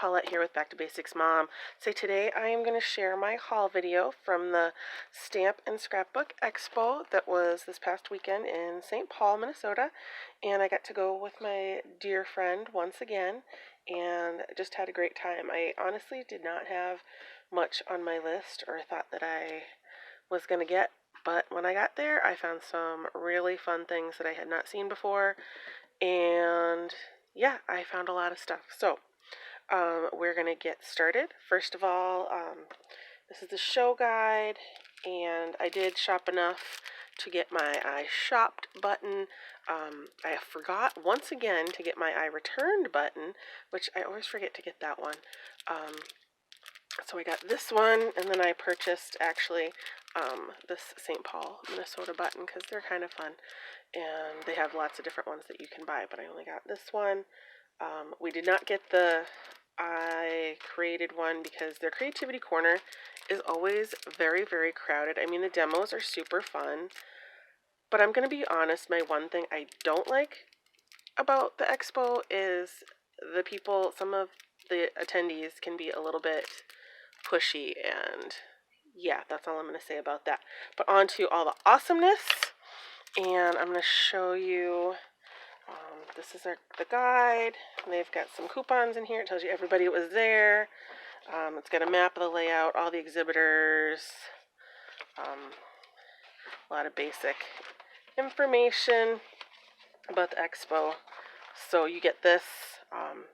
Paulette here with Back to Basics Mom. So today I am going to share my haul video from the Stamp and Scrapbook Expo that was this past weekend in St. Paul, Minnesota. And I got to go with my dear friend once again and just had a great time. I honestly did not have much on my list or thought that I was going to get, but when I got there I found some really fun things that I had not seen before, and yeah, I found a lot of stuff. So we're going to get started. First of all, this is the show guide, and I did shop enough to get my I shopped button. I forgot once again to get my I returned button, which I always forget to get that one. So I got this one, and then I purchased actually this St. Paul, Minnesota button because they're kind of fun, and they have lots of different ones that you can buy, but I only got this one. We did not get the I created one because their creativity corner is always very, very crowded. I mean, the demos are super fun, but I'm going to be honest, my one thing I don't like about the expo is the people, some of the attendees can be a little bit pushy, and yeah, that's all I'm going to say about that. But on to all the awesomeness, and I'm going to show you, this is the guide. They've got some coupons in here. It tells you everybody that was there. It's got a map of the layout, all the exhibitors, a lot of basic information about the expo. So you get this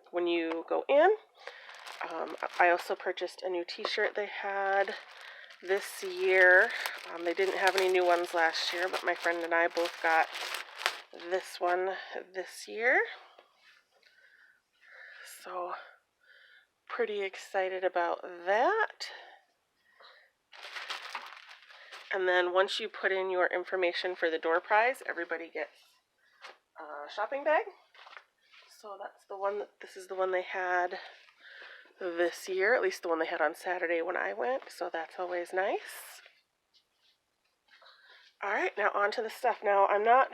when you go in. I also purchased a new t-shirt they had this year. They didn't have any new ones last year, but my friend and I both got this one this year. So pretty excited about that. And then once you put in your information for the door prize, everybody gets a shopping bag. So that's the one, this is the one they had this year, at least the one they had on Saturday when I went, so that's always nice. Alright, now on to the stuff. Now, I'm not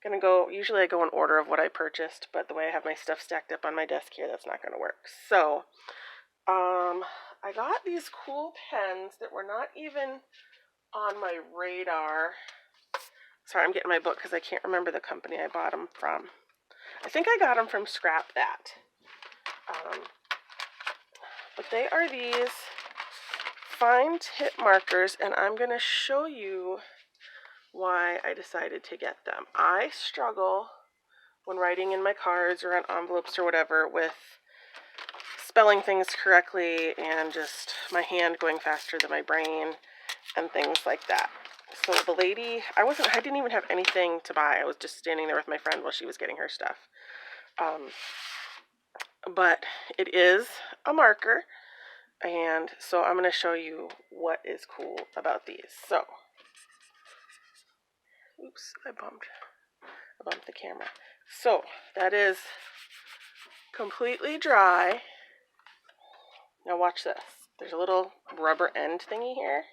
going to go, usually I go in order of what I purchased, but the way I have my stuff stacked up on my desk here, that's not going to work. So, I got these cool pens that were not even on my radar. Sorry, I'm getting my book because I can't remember the company I bought them from. I think I got them from Scrap That. But they are these fine tip markers, and I'm going to show you why I decided to get them. I struggle when writing in my cards or on envelopes or whatever with spelling things correctly and just my hand going faster than my brain and things like that. So the lady, I didn't even have anything to buy. I was just standing there with my friend while she was getting her stuff. But it is a marker, and so I'm going to show you what is cool about these. So, oops, I bumped the camera. So, that is completely dry. Now watch this. There's a little rubber end thingy here.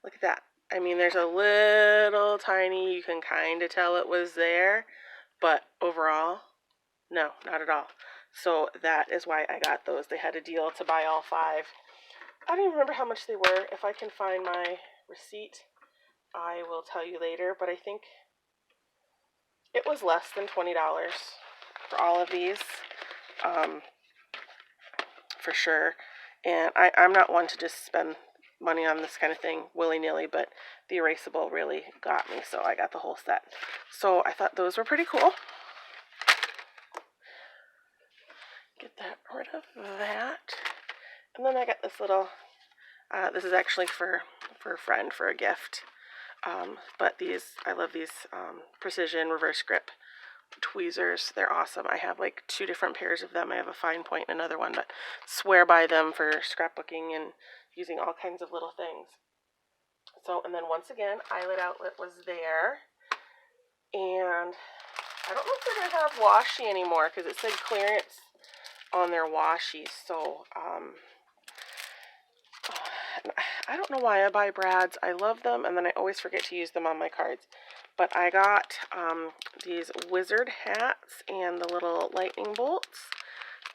Look at that. I mean, there's a little tiny, you can kind of tell it was there, but overall, no, not at all. So that is why I got those. They had a deal to buy all 5. I don't even remember how much they were. If I can find my receipt, I will tell you later, but I think it was less than $20 for all of these, for sure. And I'm not one to just spend money on this kind of thing willy-nilly, but the erasable really got me, so I got the whole set. So I thought those were pretty cool. Get that rid of that. And then I got this little, this is actually for a friend, for a gift. But these, I love these precision reverse grip tweezers. They're awesome. I have like 2 different pairs of them. I have a fine point and another one, but swear by them for scrapbooking and using all kinds of little things. So, and then once again, eyelet outlet was there. And I don't know if they're going to have washi anymore because it said clearance on their washi. So, I don't know why I buy Brads. I love them, and then I always forget to use them on my cards. But I got these wizard hats and the little lightning bolts.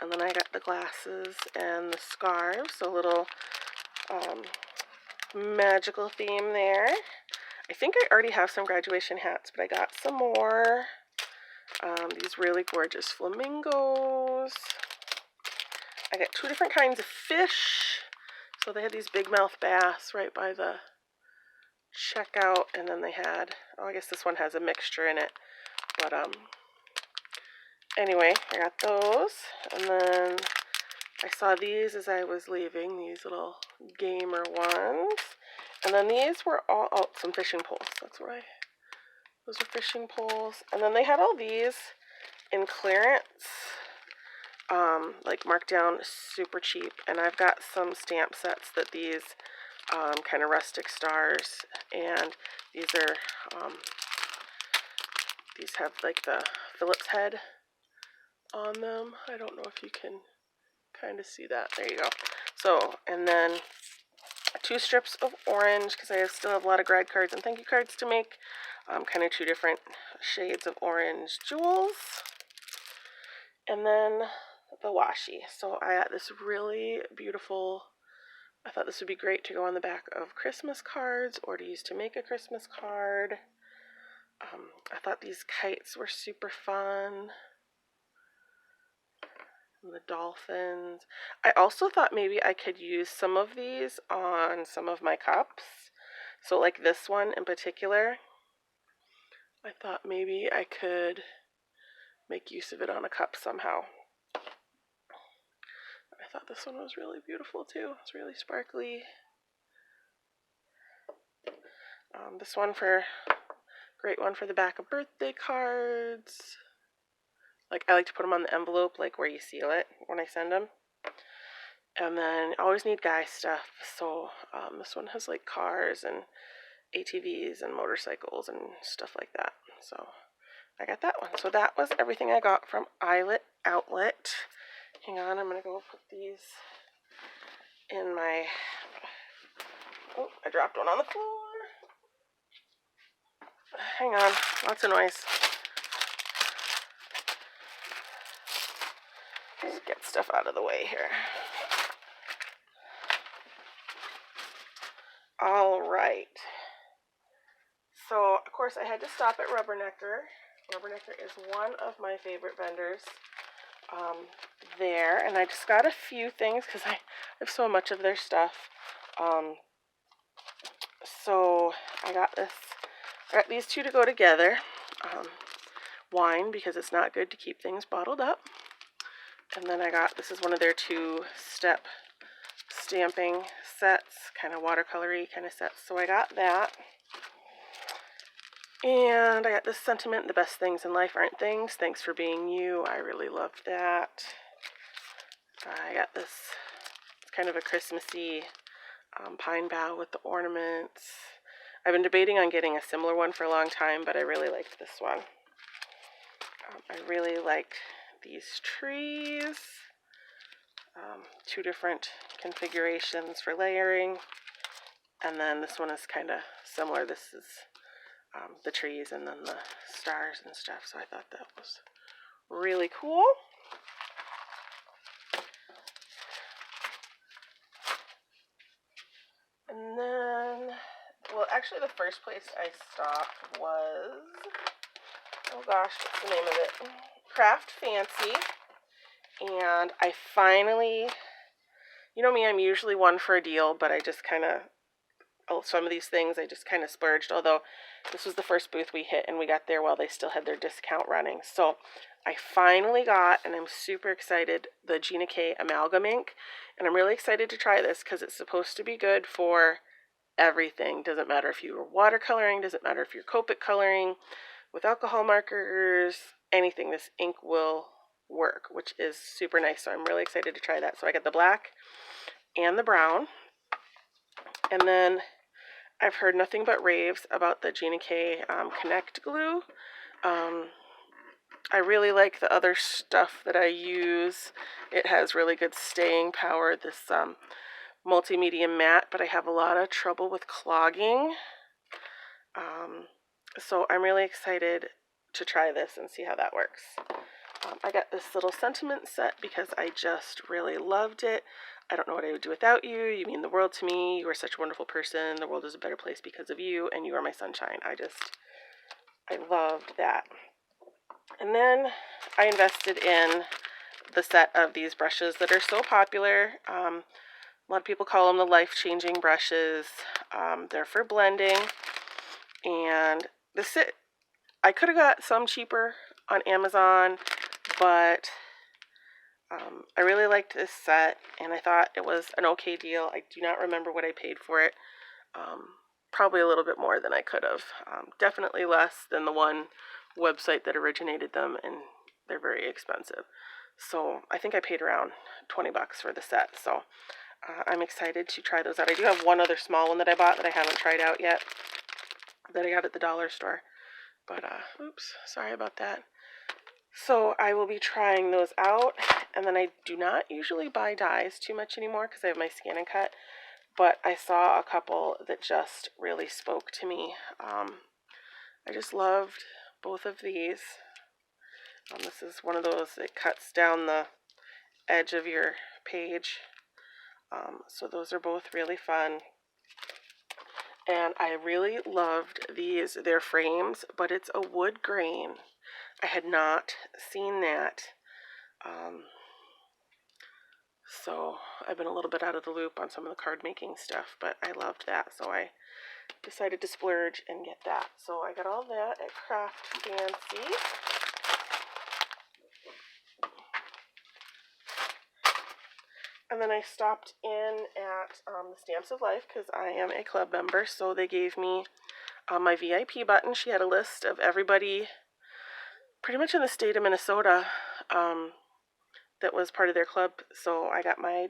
And then I got the glasses and the scarves, so a little magical theme there. I think I already have some graduation hats, but I got some more. These really gorgeous flamingos. I got 2 different kinds of fish. So they had these big mouth bass right by the checkout, and then they had, oh, I guess this one has a mixture in it. But anyway, I got those, and then I saw these as I was leaving, these little gamer ones. And then these were all, oh, some fishing poles. That's what those are fishing poles. And then they had all these in clearance, like marked down super cheap. And I've got some stamp sets that these kind of rustic stars, and these are, these have like the Phillips head on them. I don't know if you can kind of see that. There you go. So, and then 2 strips of orange, because I still have a lot of grad cards and thank you cards to make. Kind of 2 different shades of orange jewels. And then the washi. So I got this really beautiful, I thought this would be great to go on the back of Christmas cards or to use to make a Christmas card. I thought these kites were super fun. And the dolphins. I also thought maybe I could use some of these on some of my cups. So like this one in particular, I thought maybe I could make use of it on a cup somehow. I thought this one was really beautiful too. It's really sparkly. This one great one for the back of birthday cards. Like I like to put them on the envelope, like where you seal it when I send them. And then I always need guy stuff. So this one has like cars and ATVs and motorcycles and stuff like that. So I got that one. So that was everything I got from Eyelet Outlet. Hang on, I'm going to go put these in my, oh, I dropped one on the floor. Hang on, lots of noise. Just get stuff out of the way here. All right. So, of course, I had to stop at Rubbernecker. Rubbernecker is one of my favorite vendors there. And I just got a few things because I have so much of their stuff. So, I got these 2 to go together. Wine, because it's not good to keep things bottled up. And then this is one of their 2-step stamping sets, kind of watercolory kind of sets. So I got that. And I got this sentiment, the best things in life aren't things. Thanks for being you. I really love that. I got this, it's kind of a Christmassy pine bough with the ornaments. I've been debating on getting a similar one for a long time, but I really liked this one. I really like these trees. 2 different configurations for layering. And then this one is kind of similar. This is the trees and then the stars and stuff. So I thought that was really cool. And then, well, actually the first place I stopped was, oh gosh, what's the name of it? Craft Fancy. And I finally, you know me, I'm usually one for a deal, but I just kind of, some of these things I just kind of splurged, although this was the first booth we hit and we got there while they still had their discount running. So I finally got, and I'm super excited, the Gina K Amalgam ink. And I'm really excited to try this because it's supposed to be good for everything. Doesn't matter if you're watercoloring, doesn't matter if you're Copic coloring, with alcohol markers, anything, this ink will work, which is super nice. So I'm really excited to try that. So I got the black and the brown. And then I've heard nothing but raves about the Gina K Connect glue. I really like the other stuff that I use. It has really good staying power, this multimedia matte, but I have a lot of trouble with clogging. So I'm really excited to try this and see how that works. I got this little sentiment set because I just really loved it. I don't know what I would do without you. You mean the world to me. You are such a wonderful person. The world is a better place because of you, and you are my sunshine. I loved that. And then I invested in the set of these brushes that are so popular. A lot of people call them the life-changing brushes. They're for blending. And I could have got some cheaper on Amazon, but I really liked this set, and I thought it was an okay deal. I do not remember what I paid for it. Probably a little bit more than I could have. Definitely less than the one website that originated them, and they're very expensive. So I think I paid around 20 bucks for the set. So I'm excited to try those out. I do have one other small one that I bought that I haven't tried out yet, that I got at the dollar store. But, oops, sorry about that. So I will be trying those out, and then I do not usually buy dies too much anymore because I have my Scan and Cut, but I saw a couple that just really spoke to me. I just loved both of these. This is one of those that cuts down the edge of your page, so those are both really fun. And I really loved these. They're frames, but it's a wood grain. I had not seen that. So I've been a little bit out of the loop on some of the card making stuff, but I loved that. So I decided to splurge and get that. So I got all that at Craft Fancy. And then I stopped in at the Stamps of Life because I am a club member. So they gave me my VIP button. She had a list of everybody pretty much in the state of Minnesota that was part of their club. So I got my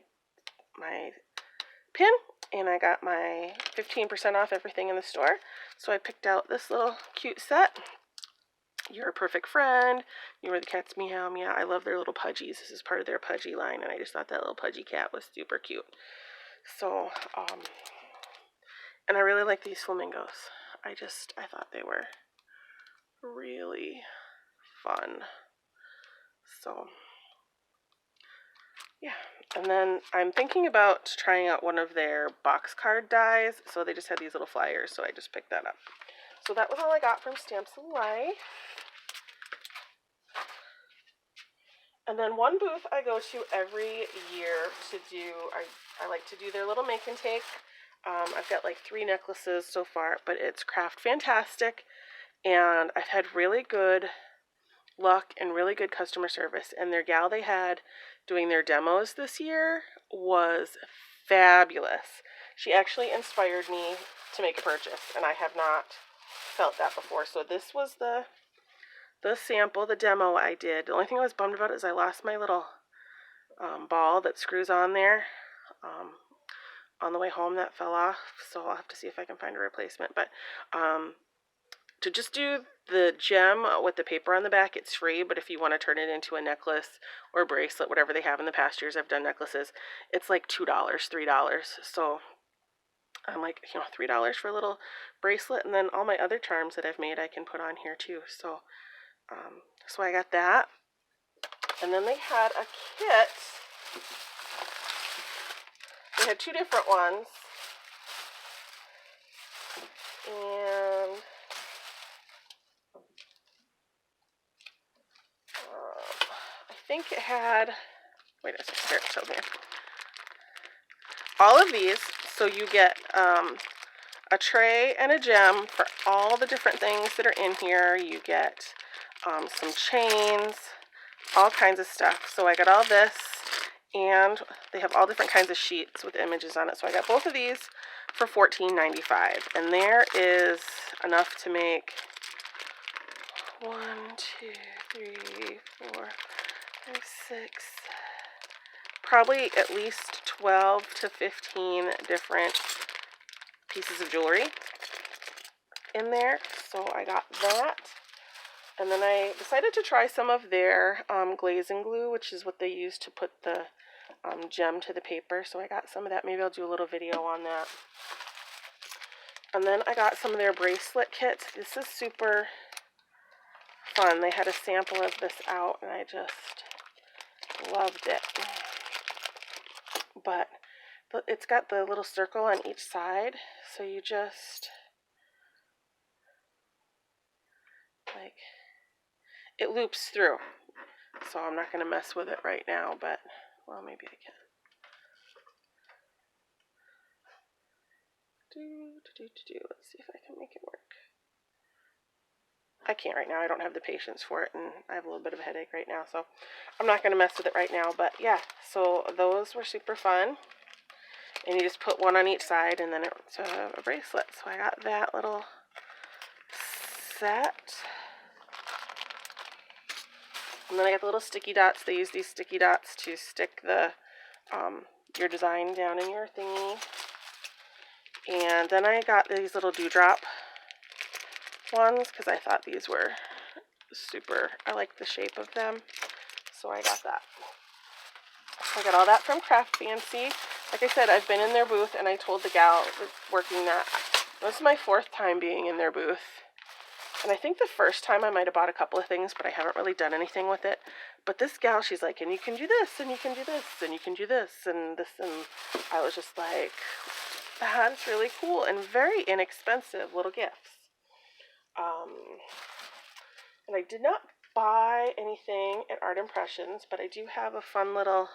pin, and I got my 15% off everything in the store. So I picked out this little cute set. You're a perfect friend. You are the cat's meow meow. I love their little pudgies. This is part of their pudgy line, and I just thought that little pudgy cat was super cute. So, and I really like these flamingos. I thought they were really fun. So, yeah. And then I'm thinking about trying out one of their box card dies. So they just had these little flyers, so I just picked that up. So that was all I got from Stamps of Life. And then one booth I go to every year to do, I like to do their little make and take. I've got like 3 necklaces so far, but it's Craft Fantastic, and I've had really good luck and really good customer service. And their gal they had doing their demos this year was fabulous. She actually inspired me to make a purchase, and I have not felt that before. So this was the sample, the demo I did. The only thing I was bummed about is I lost my little ball that screws on there. On the way home that fell off, so I'll have to see if I can find a replacement. But to just do the gem with the paper on the back, it's free, but if you want to turn it into a necklace or a bracelet, whatever they have in the past years, I've done necklaces, it's like $2, $3. So I'm like, $3 for a little bracelet, and then all my other charms that I've made I can put on here too. So so I got that. And then they had a kit. They had 2 different ones. And I think it had, wait a second, here it tells me. All of these, so you get a tray and a gem for all the different things that are in here. You get some chains, all kinds of stuff. So I got all this, and they have all different kinds of sheets with images on it. So I got both of these for $14.95, and there is enough to make 1, 2, 3, 4, 5, 6, probably at least 12 to 15 different pieces of jewelry in there. So I got that. And then I decided to try some of their glaze and glue, which is what they use to put the gem to the paper. So I got some of that. Maybe I'll do a little video on that. And then I got some of their bracelet kits. This is super fun. They had a sample of this out, and I just loved it. But it's got the little circle on each side, so you just, like, it loops through. So I'm not going to mess with it right now, but, well, maybe I can. Let's see if I can make it work. I can't right now. I don't have the patience for it, and I have a little bit of a headache right now, so I'm not going to mess with it right now. But yeah, so those were super fun. And you just put one on each side, and then it's a bracelet. So I got that little set. And then I got the little sticky dots. They use these sticky dots to stick the your design down in your thingy. And then I got these little dewdrop ones because I thought these were super, I like the shape of them. So I got that. I got all that from Craft Fancy. Like I said, I've been in their booth, and I told the gal that's working that this is my 4th time being in their booth. And I think the first time I might have bought a couple of things, but I haven't really done anything with it. But this gal, she's like, and you can do this, and you can do this, and you can do this, and this, and I was just like, that's really cool, and very inexpensive little gifts. And I did not buy anything at Art Impressions, but I do have a fun little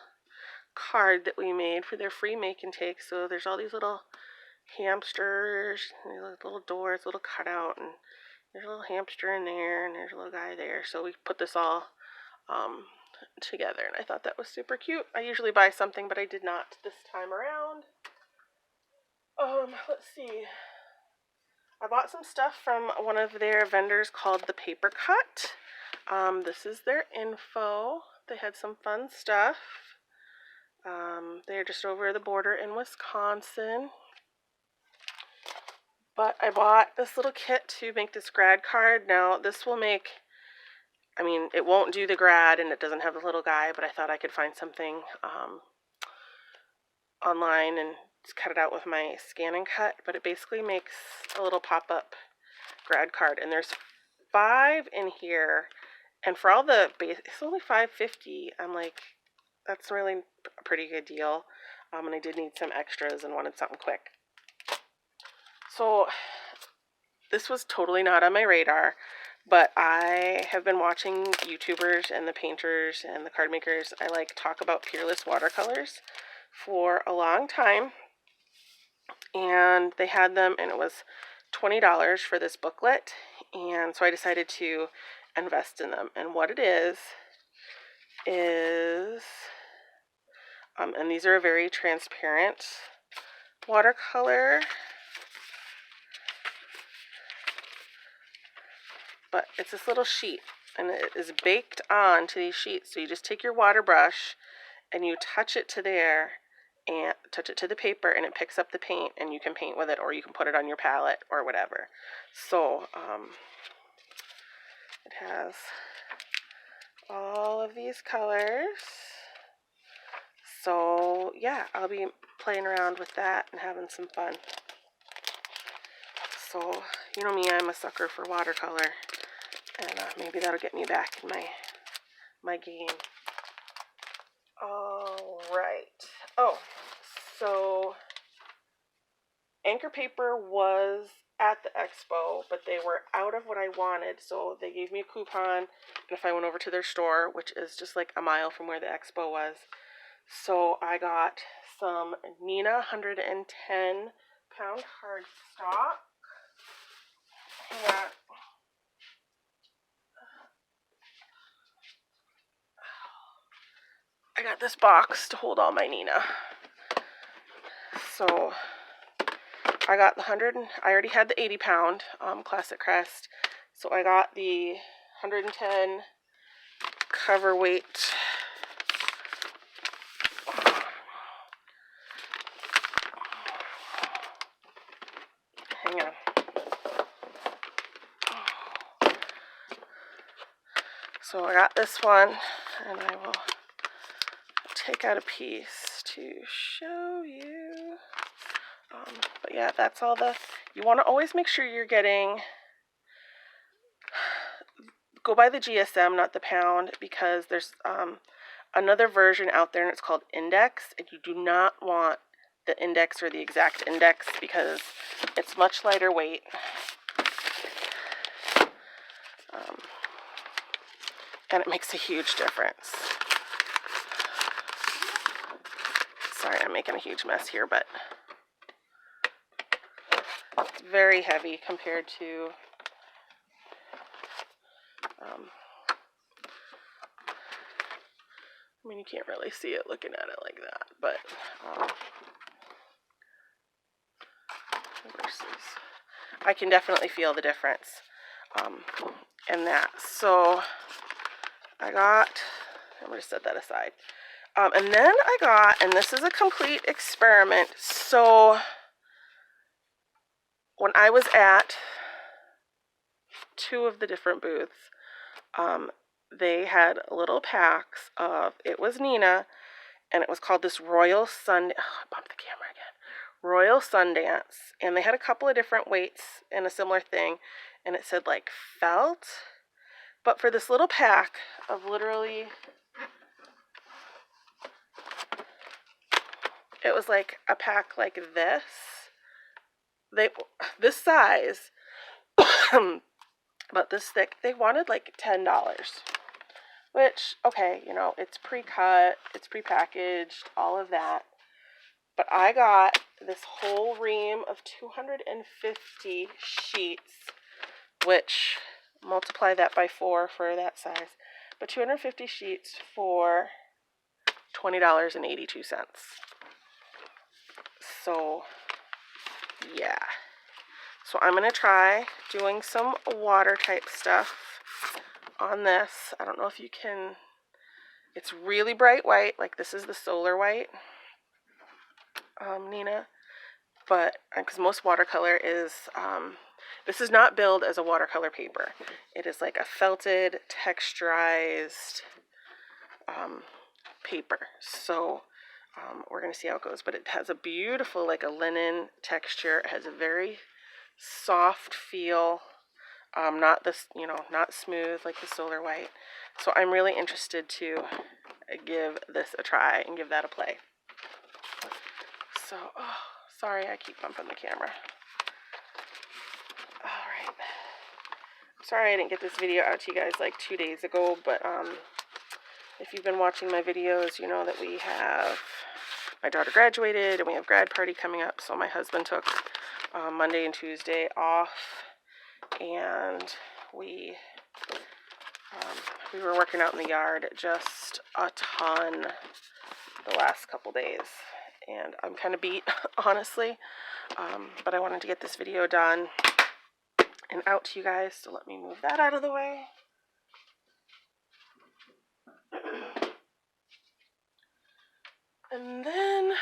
card that we made for their free make and take. So there's all these little hamsters, and little doors, little cutout, and there's a little hamster in there, and there's a little guy there. So we put this all together, and I thought that was super cute. I usually buy something, but I did not this time around. Let's see. I bought some stuff from one of their vendors called The Paper Cut. This is their info. They had some fun stuff. They're just over the border in Wisconsin. But I bought this little kit to make this grad card. Now, this will make, I mean, it won't do the grad, and it doesn't have the little guy, but I thought I could find something online and just cut it out with my scan and cut. But it basically makes a little pop-up grad card, and there's 5 in here, and for all the base, it's only $5.50. I'm like, that's really a pretty good deal. And I did need some extras and wanted something quick. So this was totally not on my radar, but I have been watching YouTubers and the painters and the card makers. I like talk about Peerless watercolors for a long time, and they had them, and it was $20 for this booklet, and so I decided to invest in them. And what it is and these are a very transparent watercolor, but it's this little sheet, and it is baked onto these sheets. So you just take your water brush and you touch it to there, and touch it to the paper, and it picks up the paint, and you can paint with it, or you can put it on your palette or whatever. So it has all of these colors. So yeah, I'll be playing around with that and having some fun. So you know me, I'm a sucker for watercolor, and maybe that'll get me back in my game. All right. Oh, so Anchor paper was at the Expo, but they were out of what I wanted, so they gave me a coupon, and if I went over to their store, which is just like a mile from where the Expo was, so I got some Neenah 110-pound cardstock. Yeah. I got this box to hold all my Neenah. So I got the 100, I already had the 80-pound Classic Crest, so I got the 110 cover weight. Hang on. So I got this one, and I will take out a piece to show you. But yeah, that's all the You want to always make sure you're getting, go by the GSM, not the pound, because there's another version out there and it's called index, and you do not want the index or the exact index because it's much lighter weight. And it makes a huge difference. Sorry, I'm making a huge mess here, but it's very heavy compared to I mean, you can't really see it looking at it like that, but versus, I can definitely feel the difference in that. So I'm going to set that aside. And then I got, and this is a complete experiment, so when I was at 2 of the different booths, they had little packs of, it was Neenah, and it was called this Royal Sun, I bumped the camera again, Royal Sundance, and they had a couple of different weights and a similar thing, and it said like felt, but for this little pack of literally, it was like a pack like this, this size, but this thick, they wanted like $10, which, okay, you know, it's pre-cut, it's pre-packaged, all of that, but I got this whole ream of 250 sheets, which, multiply that by 4 for that size, but 250 sheets for $20.82. So, yeah. So I'm going to try doing some water type stuff on this. I don't know if you can, it's really bright white, like this is the solar white, Neenah, but, because most watercolor is, this is not billed as a watercolor paper. It is like a felted, texturized paper. So we're going to see how it goes, but it has a beautiful, like a linen texture. It has a very soft feel, not this, you know, not smooth like the solar white. So I'm really interested to give this a try and give that a play. So, oh, sorry, I keep bumping the camera. All right. Sorry I didn't get this video out to you guys like 2 days ago, but if you've been watching my videos, you know that we have, my daughter graduated and we have grad party coming up, so my husband took Monday and Tuesday off, and we were working out in the yard just a ton the last couple days, and I'm kind of beat, honestly, but I wanted to get this video done and out to you guys, so let me move that out of the way. And then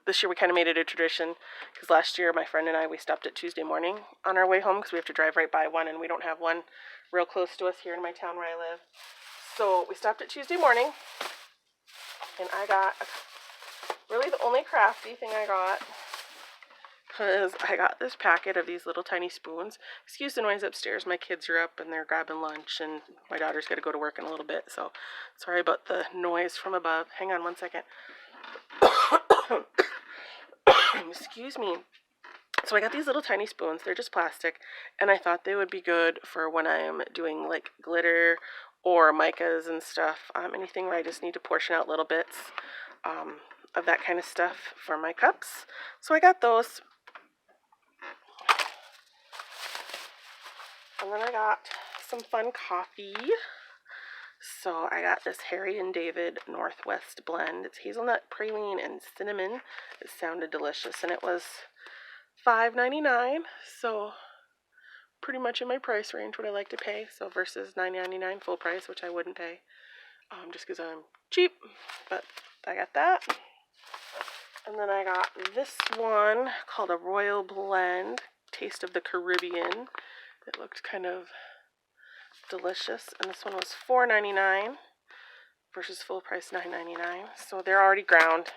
this year we kind of made it a tradition, because last year my friend and I, we stopped at Tuesday morning on our way home, because we have to drive right by one, and we don't have one real close to us here in my town where I live. So we stopped at Tuesday morning, and I got, really the only crafty thing I got, because I got this packet of these little tiny spoons. Excuse the noise upstairs, my kids are up and they're grabbing lunch, and my daughter's got to go to work in a little bit, so sorry about the noise from above. Hang on one second. Excuse me. So I got these little tiny spoons. They're just plastic, and I thought they would be good for when I'm doing like glitter or micas and stuff, anything where I just need to portion out little bits of that kind of stuff for my cups. So I got those. And then I got some fun coffee. So I got this Harry and David Northwest blend. It's hazelnut, praline, and cinnamon. It sounded delicious, and it was $5.99. So pretty much in my price range, what I like to pay. So versus $9.99 full price, which I wouldn't pay, just because I'm cheap. But I got that. And then I got this one called a Royal Blend, Taste of the Caribbean. It looked kind of delicious, and this one was $4.99 versus full price $9.99. So they're already ground.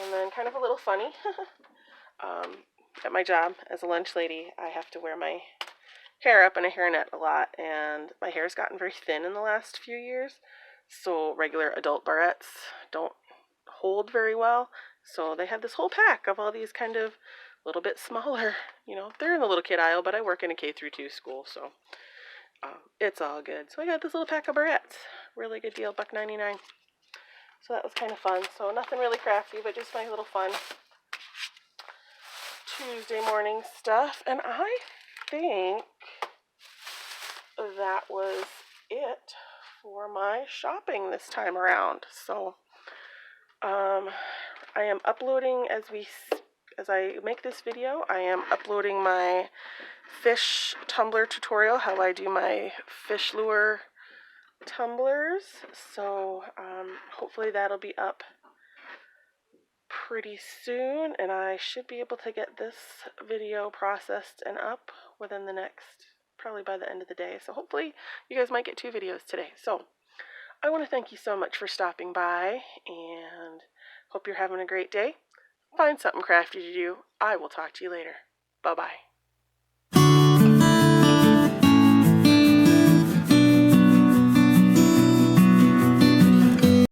And then kind of a little funny, at my job as a lunch lady, I have to wear my hair up in a hairnet a lot, and my hair's gotten very thin in the last few years, so regular adult barrettes don't hold very well. So they have this whole pack of all these kind of little bit smaller, they're in the little kid aisle, but I work in a K through 2 school, so it's all good. So I got this little pack of barrettes, really good deal, $1.99. So that was kind of fun. So nothing really crafty, but just my little fun Tuesday morning stuff. And I think that was it for my shopping this time around. So I am uploading as I make this video, I am uploading my fish tumbler tutorial, how I do my fish lure tumblers. So hopefully that'll be up pretty soon, and I should be able to get this video processed and up within the next, probably by the end of the day. So hopefully you guys might get 2 videos today. So I want to thank you so much for stopping by, and hope you're having a great day. Find something crafty to do. I will talk to you later. Bye-bye.